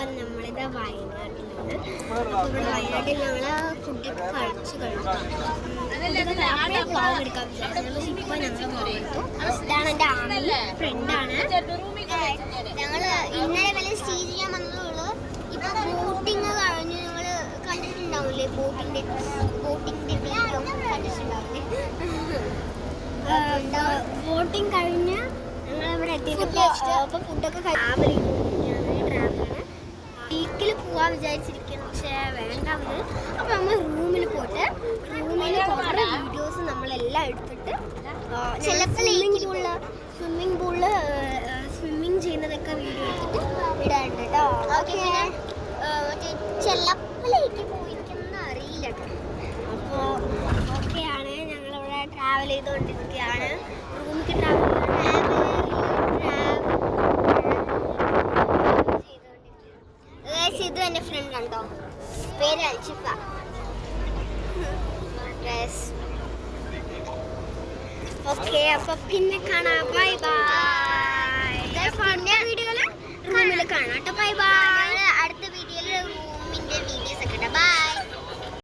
നമസ്കാരം. നമ്മളിത് വയനാട്ടിലാണ്. അപ്പോൾ ഇവിടെ വയനാട്ടിൽ ഞങ്ങൾ ഫുഡൊക്കെ കഴിച്ചു കഴിഞ്ഞു. വ്ളോഗ് എടുക്കാൻ വിചാരിച്ചു. ഇപ്പോൾ ഞങ്ങൾ വ്ളോഗ് എടുത്തു. ഇതാണ് എൻ്റെ ഫ്രണ്ടാണ്. ഞങ്ങൾ ഇന്നലെ വരെ സ്റ്റേ ചെയ്യാൻ വന്നതുള്ളൂ. ഇപ്പോൾ ബോട്ടിങ് കഴിഞ്ഞ് ഞങ്ങൾ കണ്ടിട്ടുണ്ടാവില്ലേ, ബോട്ടിൻ്റെ വീഡിയോ കണ്ടിട്ടുണ്ടാവില്ലേ. ബോട്ടിങ് കഴിഞ്ഞ് ഞങ്ങളിവിടെ എത്തിയപ്പോൾ അപ്പോൾ ഫുഡൊക്കെ ട്രാവൽ ട്രാവലാണ്. വീക്കിൽ പോകാൻ വിചാരിച്ചിരിക്കുന്നു, പക്ഷേ വേണ്ട അവർ. അപ്പോൾ നമ്മൾ റൂമിൽ പോയിട്ട് റൂമിൽ കുറേ വീഡിയോസ് നമ്മളെല്ലാം എടുത്തിട്ട് സ്വിമ്മിങ് പൂളിൽ സ്വിമ്മിങ് ചെയ്യുന്നതൊക്കെ വീഡിയോ എടുത്തിട്ട് ഇടാറുണ്ട് കേട്ടോ. ഓക്കെ, മറ്റേ ചെല്ലപ്പലേക്ക് പോയിരിക്കുന്ന അറിയില്ല കേട്ടോ. അപ്പോൾ ഓക്കെയാണ്, ഞങ്ങളിവിടെ ട്രാവൽ ചെയ്തുകൊണ്ടിരിക്കുകയാണ്. റൂമിലേക്ക് ഇത് എൻ്റെ ഫ്രണ്ട് കണ്ടോ, പേര് അൽഷിഫ. ഓക്കെ, അപ്പൊ പിന്നെ കാണാം. Bye bye. പിന്നെ വീഡിയോയിൽ റൂമിൽ കാണാം കേട്ടോ. Bye bye.